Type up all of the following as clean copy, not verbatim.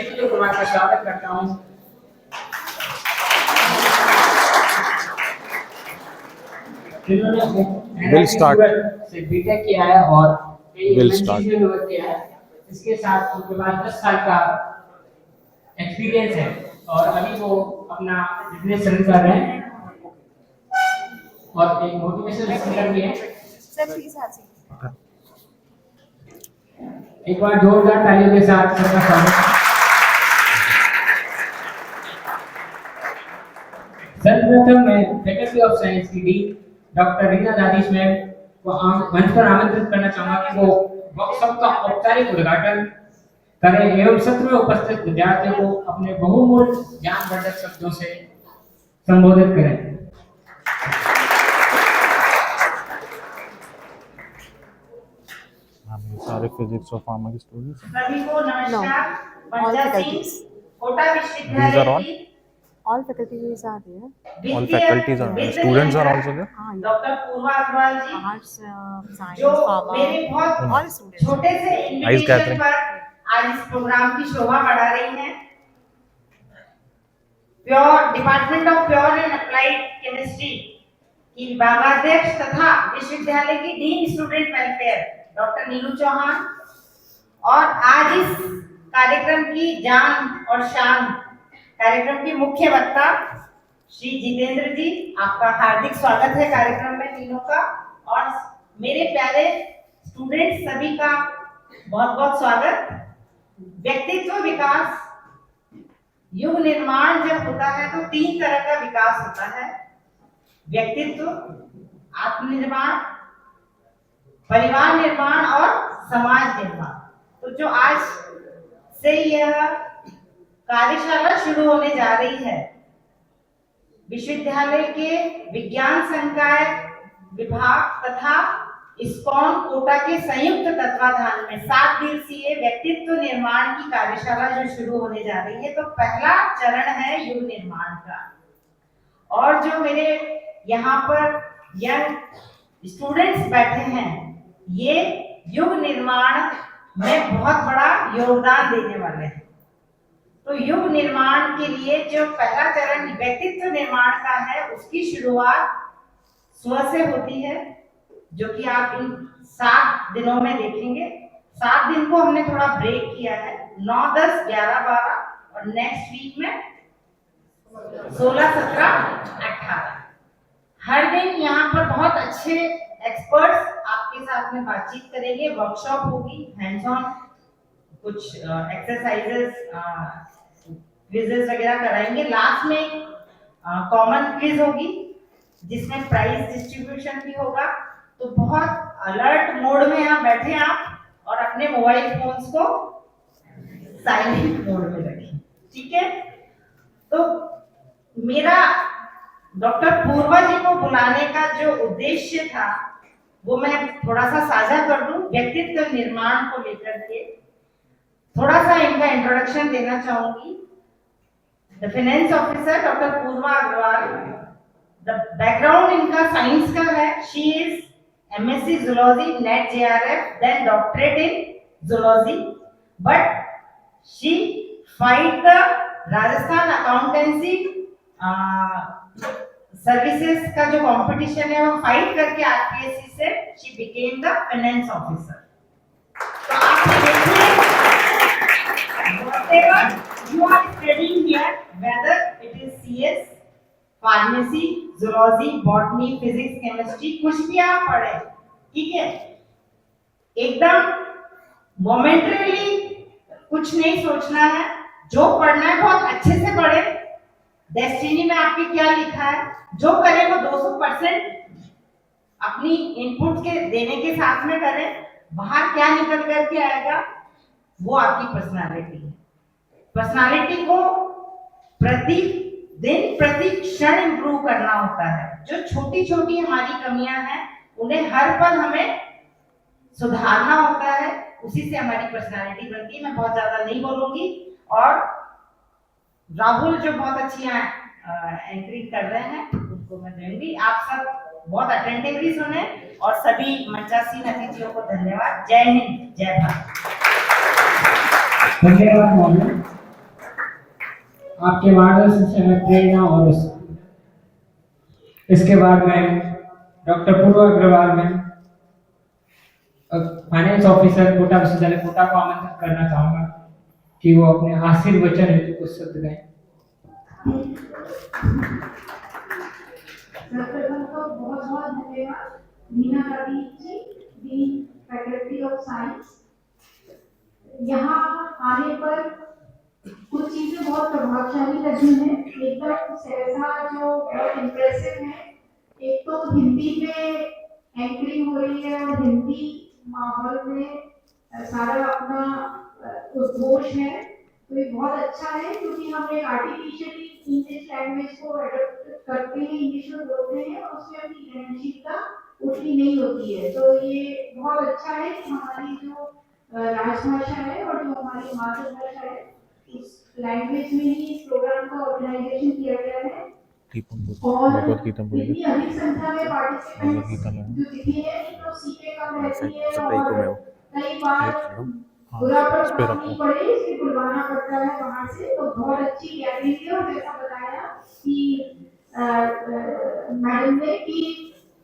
विजय कुमार का स्वागत करता हूँ। Will start. से बीटेक किया है और Will start. किया है। इसके साथ उनके पास 10 साल का एक्सपीरियंस है और अभी वो अपना बिजनेस रन कर रहे हैं और एक मोटिवेशनल स्पीकर भी है। एक बार जोरदार तालियों के साथ सबका स्वागत। सर्वप्रथम मैं फैकल्टी ऑफ साइंस की डीन डॉक्टर रीना दादिश मैम को मंच पर आमंत्रित करना चाहूंगा कि वो वर्कशॉप का औपचारिक उद्घाटन करें एवं सत्र में उपस्थित विद्यार्थियों को अपने बहुमूल्य ज्ञानवर्धक शब्दों से संबोधित करें। सारे फिजिक्स और फार्मा के स्टूडेंट्स सभी को नमस्कार। Panchayat Kota These are all? विश्वविद्यालय All faculties are there. All faculties are there. Students are also there. Doctor Purva Agrawal ji Arts, science, जो pharma, मेरे बहुत all students. छोटे से Nice इनविटेशन gathering. पर आज इस प्रोग्राम की शोभा बढ़ा रही हैं। Pure department of pure and applied chemistry की विभागाध्यक्ष तथा विश्वविद्यालय की डीन स्टूडेंट वेलफेयर डॉक्टर नीलू चौहान और आज इस कार्यक्रम की जान और शान कार्यक्रम की मुख्य वक्ता श्री जितेंद्र जी, आपका हार्दिक स्वागत है कार्यक्रम में तीनों का और मेरे प्यारे स्टूडेंट्स सभी का बहुत बहुत स्वागत। व्यक्तित्व विकास युग निर्माण जब होता है तो 3 तरह का विकास होता है, व्यक्तित्व, आत्मनिर्माण, परिवार निर्माण और समाज निर्माण। तो जो आज से यह कार्यशाला शुरू होने जा रही है, विश्वविद्यालय के विज्ञान संकाय विभाग तथा इस्कॉन कोटा के संयुक्त तत्वाधान में 7 दिवसीय व्यक्तित्व निर्माण की कार्यशाला जो शुरू होने जा रही है, तो पहला चरण है युग निर्माण का। और जो मेरे यहाँ पर यंग स्टूडेंट्स बैठे हैं, ये युग निर्माण में बहुत बड़ा योगदान देने वाले हैं। तो युग निर्माण के लिए जो पहला चरण व्यक्तित्व निर्माण का है, उसकी शुरुआत स्व से होती है, जो कि आप इन 7 दिनों में देखेंगे। 7 दिन को हमने थोड़ा ब्रेक किया है, 9, 10, 11, 12 और नेक्स्ट वीक में 16, 17, 18। हर दिन यहाँ पर बहुत अच्छे एक्सपर्ट्स आपके साथ में बातचीत करेंगे, वर्कशॉप होगी, हैंड्स ऑन कुछ एक्सरसाइजेस, क्विजेस वगैरह कराएंगे। लास्ट में कॉमन क्विज होगी जिसमें प्राइज डिस्ट्रीब्यूशन भी होगा। तो बहुत अलर्ट मोड में यहाँ बैठे आप और अपने मोबाइल फोन्स को साइलेंट मोड में रखें, ठीक है। तो मेरा डॉक्टर पूर्वा जी को बुलाने का जो उद्देश्य था वो मैं थोड़ा सा साझा कर दूं। व्यक्तित्व निर्माण को लेकर के थोड़ा सा इनका इंट्रोडक्शन देना चाहूंगी। The finance officer doctor Purva Agrawal, the background इनका साइंस का है। She is MSc Zoology, NET JRF, then doctorate in Zoology, but she fight the Rajasthan Accountancy services का जो कंपटीशन है वो फाइट करके RPSC से she became the finance officer। तो आप देखिए, whatever you are studying here, whether it is CS, pharmacy, zoology, botany, physics, chemistry, कुछ भी आप पढ़े, ठीक है, एकदम मोमेंटरीली कुछ नहीं सोचना है। जो पढ़ना है बहुत अच्छे से पढ़े। डेस्टिनी में आपके क्या लिखा है, जो करें वो 200% अपनी इनपुट के देने के साथ में करें। बाहर क्या निकल करके आएगा वो आपकी पर्सनालिटी है। पर्सनालिटी को प्रति दिन प्रति क्षण इंप्रूव करना होता है। जो छोटी छोटी हमारी कमियां हैं उन्हें हर पल हमें सुधारना होता है, उसी से हमारी पर्सनालिटी बनती है। मैं बहुत ज्यादा नहीं बोलूंगी और राहुल जो बहुत अच्छी एंकरिंग कर रहे हैं उनको मैं दूंगी। आप सब बहुत अटेंटिवली सुने और सभी मंचासीन अतिथियों को धन्यवाद। जय हिंद, जय भारत। धन्यवाद महोदय। आपके मार्गदर्शन से हमें प्रेरणा और इसके बाद मैं डॉक्टर पूर्वा अग्रवाल में फाइनेंस ऑफिसर कोटा विश्वविद्यालय कोटा को आमंत्रित करना चाहूंगा कि वो अपने आशीर्वचन हेतु कुछ शब्द कहें। सर्वप्रथम तो बहुत बहुत धन्यवाद Meena Ravi ji, dean faculty of science. यहाँ आने पर कुछ चीजें बहुत प्रभावशाली लगी हैं, एकदम सहसा जो बहुत इम्प्रेसिव है। एक तो हिंदी में एंकरिंग हो रही है और हिंदी माहौल में सारा अपना उद्घोष है, तो ये बहुत अच्छा है क्योंकि हम एक आर्टिफिशियली इंग्लिश लैंग्वेज को अडॉप्ट करते हैं, इंग्लिश में बोलते हैं और उसमें अपनी ग्रहणशीलता उतनी नहीं होती है। तो ये बहुत अच्छा है कि हमारी जो राजभाषा है और जो हमारी मातृभाषा है उस लैंग्वेज में ही इस प्रोग्राम का ऑर्गेनाइजेशन किया गया है। और भगवत गीता बोलिए। इतनी अधिक संख्या में भगवत पार्टिसिपेंट्स गीता में जो दिखे हैं, एक तो सीटें कम रहती है सबसे को में हो। और कई बार हाँ, बुरा इस पे प्रभाव रखो। नहीं पड़े इसलिए बुलवाना पड़ता है वहां से। तो बहुत अच्छी गैलरी है और जैसा बताया कि मैडम ने कि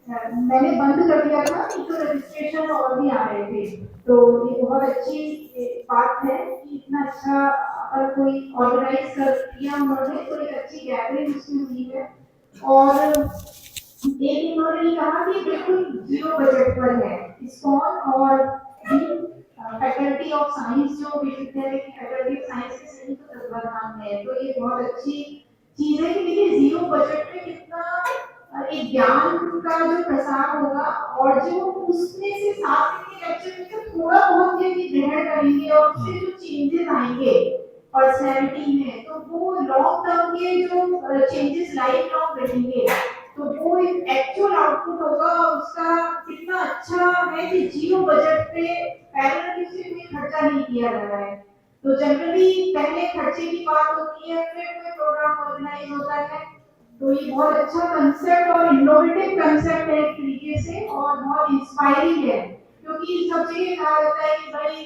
मैंने बंद कर दिया था कि तो रजिस्ट्रेशन और भी आ रहे थे, तो ये बहुत अच्छी बात है कि इतना अच्छा अगर कोई ऑर्गेनाइज कर दिया उन्होंने, तो एक अच्छी गैलरी उसमें हुई है। और एक इन्होंने कहा कि बिल्कुल जीरो बजट पर है इस्कॉन और फैकल्टी ऑफ साइंस जो विश्वविद्यालय की फैकल्टी ऑफ साइंस के संयुक्त तत्वाधान में है। तो ये बहुत अच्छी चीज है कि देखिए जीरो बजट में कितना एक ज्ञान का जो प्रसार होगा और जो उसमें से 7 दिन के लेक्चर में से थोड़ा बहुत ये भी ग्रहण करेंगे और उससे जो चेंजेस आएंगे पर्सनैलिटी में, तो वो लॉन्ग टर्म के जो चेंजेस लाइफ लॉन्ग रहेंगे, तो वो एक एक्चुअल आउटपुट होगा और उसका कितना अच्छा है कि जीरो बजट पे पैरेलल से कोई खर्चा नहीं किया जा रहा है। तो जनरली पहले खर्चे की बात होती है, फिर कोई प्रोग्राम ऑर्गेनाइज होता है। तो ये बहुत अच्छा कंसेप्ट और इनोवेटिव कंसेप्ट है एक तरीके से और बहुत इंस्पायरिंग है, क्योंकि सब जगह कहा जाता है कि भाई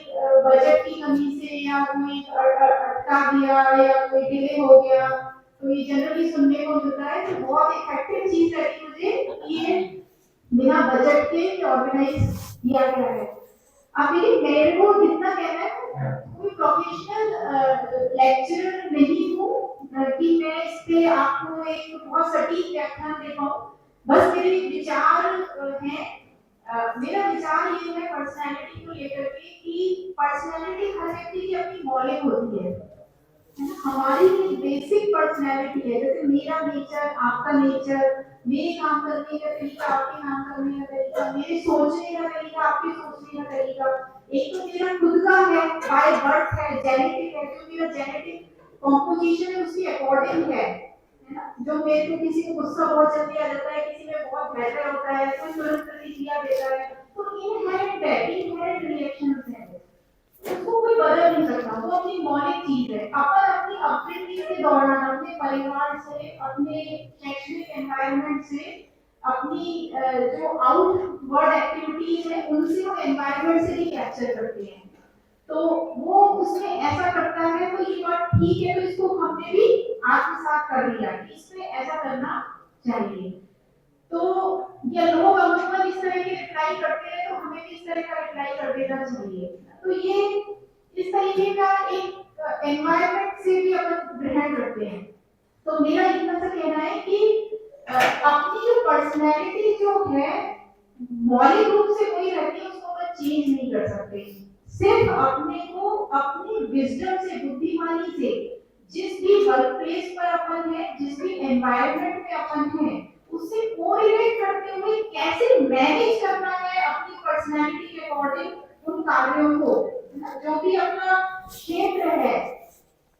बजट की कमी से या कोई अटका दिया या कोई डिले हो गया, तो ये जनरली सुनने को मिलता है। तो बहुत इफेक्टिव चीज लगी मुझे कि ये बिना बजट के ऑर्गेनाइज किया गया है। अब देखिए मेरे को जितना कहना है, कोई प्रोफेशनल लेक्चरर नहीं हूँ कि मैं इस पे आपको एक बहुत सटीक व्याख्यान दे पाऊँ। बस मेरे विचार हैं। मेरा विचार ये है पर्सनैलिटी को लेकर के कि पर्सनैलिटी हर व्यक्ति की अपनी मौलिक होती है। हमारी बेसिक पर्सनैलिटी है, जैसे मेरा नेचर, आपका नेचर, मेरे काम करने का तरीका, आपके काम करने का तरीका, मेरे सोचने का तरीका, आपके सोचने का तरीका, एक तो मेरा खुद का है, बाय बर्थ है, जेनेटिक है, जो मेरा जेनेटिक कॉम्पोजिशन है उसके अकॉर्डिंग है ना। जो मेरे को किसी को गुस्सा बहुत जल्दी आ जाता है, किसी में बहुत बेहतर होता है, कोई तुरंत प्रतिक्रिया देता है, तो इनहेरेंट है, इनहेरेंट रिएक्शंस हैं, उसको कोई बदल नहीं सकता, वो अपनी मौलिक चीज है। अपन अपनी अपब्रिंगिंग के दौरान अपने परिवार से, अपने शैक्षणिक एनवायरनमेंट से, अपनी जो आउटवर्ड एक्टिविटीज है उनसे हम एनवायरनमेंट से ही कैप्चर करते हैं। तो वो उसमें ऐसा करता है, तो ये बात ठीक है, तो इसको हमने भी आत्मसात कर लिया कि इसमें ऐसा करना चाहिए। तो ये लोग अमूमन इस तरह के रिप्लाई करते हैं, तो हमें भी इस तरह का रिप्लाई कर देना चाहिए। तो ये इस तरीके का एक एनवायरनमेंट से भी अपन ग्रहण करते हैं। तो मेरा इतना सा कहना है कि अपनी जो पर्सनैलिटी जो है मौलिक रूप से वही रहती है, उसको अपन चेंज नहीं कर सकते। सिर्फ अपने को अपनी विजडम से, बुद्धिमानी से, जिस भी वर्क प्लेस पर अपन है, जिस भी एनवायरनमेंट में अपन है, उससे कोरिलेट करते हुए कैसे मैनेज करना है अपनी पर्सनैलिटी के अकॉर्डिंग उन कार्यों को, जो भी अपना क्षेत्र है,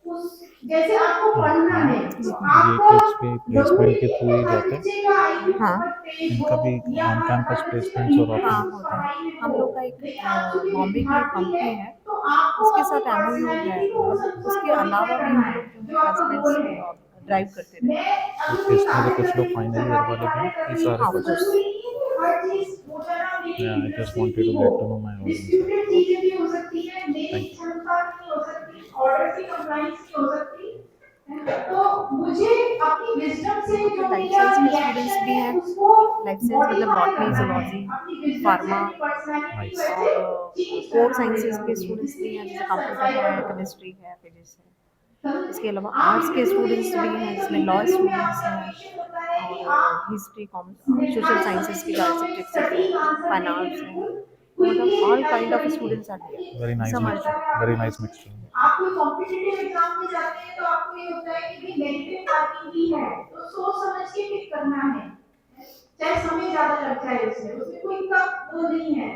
उस जैसे आपको पढ़ना है तो आपको प्लेसमेंट के थ्रू ही जाते हैं। हाँ। इनका भी ऑन कैंपस प्लेसमेंट्स और हाँ होता है। हम लोग का एक बॉम्बे की कंपनी है, उसके साथ एमओयू है। उसके अलावा भी हम लोग जो है प्लेसमेंट्स ड्राइव करते रहते तो इसमें तो कुछ लोग फाइनल ईयर वाले भी हैं, ये सारे हाँ, कुछ। Yeah, I just wanted to get to know my audience. Disputed चीजें भी हो सकती है, मेरी Thank you. क्षमता नहीं हो सकती, ऑर्डर की कंप्लायंस नहीं हो सकती, अपनी विजडम से जो लाइफ किया साइंस के रिएक्शन स्टूडेंट्स भी है हैं। उसको लाइफ साइंस मतलब बॉटनी, जूलॉजी, फार्मा Nice. और कोर साइंसेज के स्टूडेंट्स भी हैं, जैसे कंप्यूटर है, केमिस्ट्री है, फिजिक्स है। इसके अलावा आर्ट्स के स्टूडेंट्स भी हैं, जिसमें लॉ स्टूडेंट्स हैं और हिस्ट्री, सोशल साइंसेज के सारे सब्जेक्ट्स हैं, फाइनेंस है, मतलब all kind of students are here. Very nice Some are mixture. Very nice mixture. आप कोई कॉम्पिटिटिव एग्जाम में जाते हैं तो आपको ये होता है कि भाई नेगेटिव मार्किंग भी है तो सोच समझ के पिक करना है, चाहे समय ज्यादा लगता है उसमें कोई का वो नहीं है।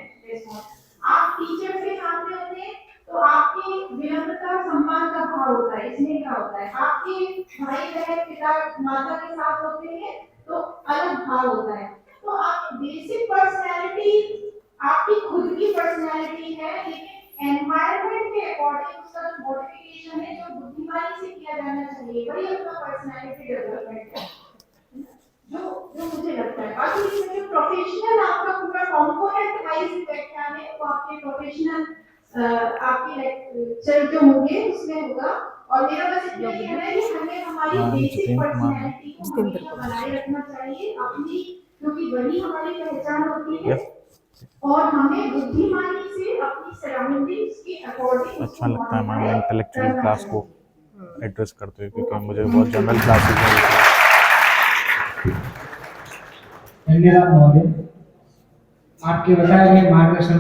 आप टीचर के सामने होते हैं तो आपकी विनम्रता सम्मान का भाव होता है, इसमें क्या होता है आपके भाई बहन पिता माता के साथ होते हैं तो अलग भाव होता है। तो आप बेसिक पर्सनैलिटी आपकी खुद की पर्सनैलिटी है, लेकिन एनवायरनमेंट के अकॉर्डिंग उसका जो मॉडिफिकेशन है जो बुद्धिमानी से किया जाना चाहिए वही अपना पर्सनैलिटी डेवलपमेंट है, जो मुझे लगता है। बाकी इसमें जो प्रोफेशनल आपका पूरा कंपोनेंट वाइज व्याख्यान है वो आपके प्रोफेशनल आपके लेक्चर जो होंगे उसमें होगा। और मेरा बस इतना ही कहना है कि हमें हमारी बेसिक जितेंद्र कुमार। पर्सनैलिटी को हमेशा बनाए रखना चाहिए अपनी, क्योंकि वही हमारी पहचान होती है। Yes. और हमें बुद्धिमानी से अपनी सराउंडिंग्स के अकॉर्डिंग अच्छा लगता है मैम इंटेलेक्चुअल क्लास को एड्रेस करते हुए, क्योंकि मुझे बहुत जनरल क्लासेस में धन्यवाद महोदय, आपके बताए गए मार्गदर्शन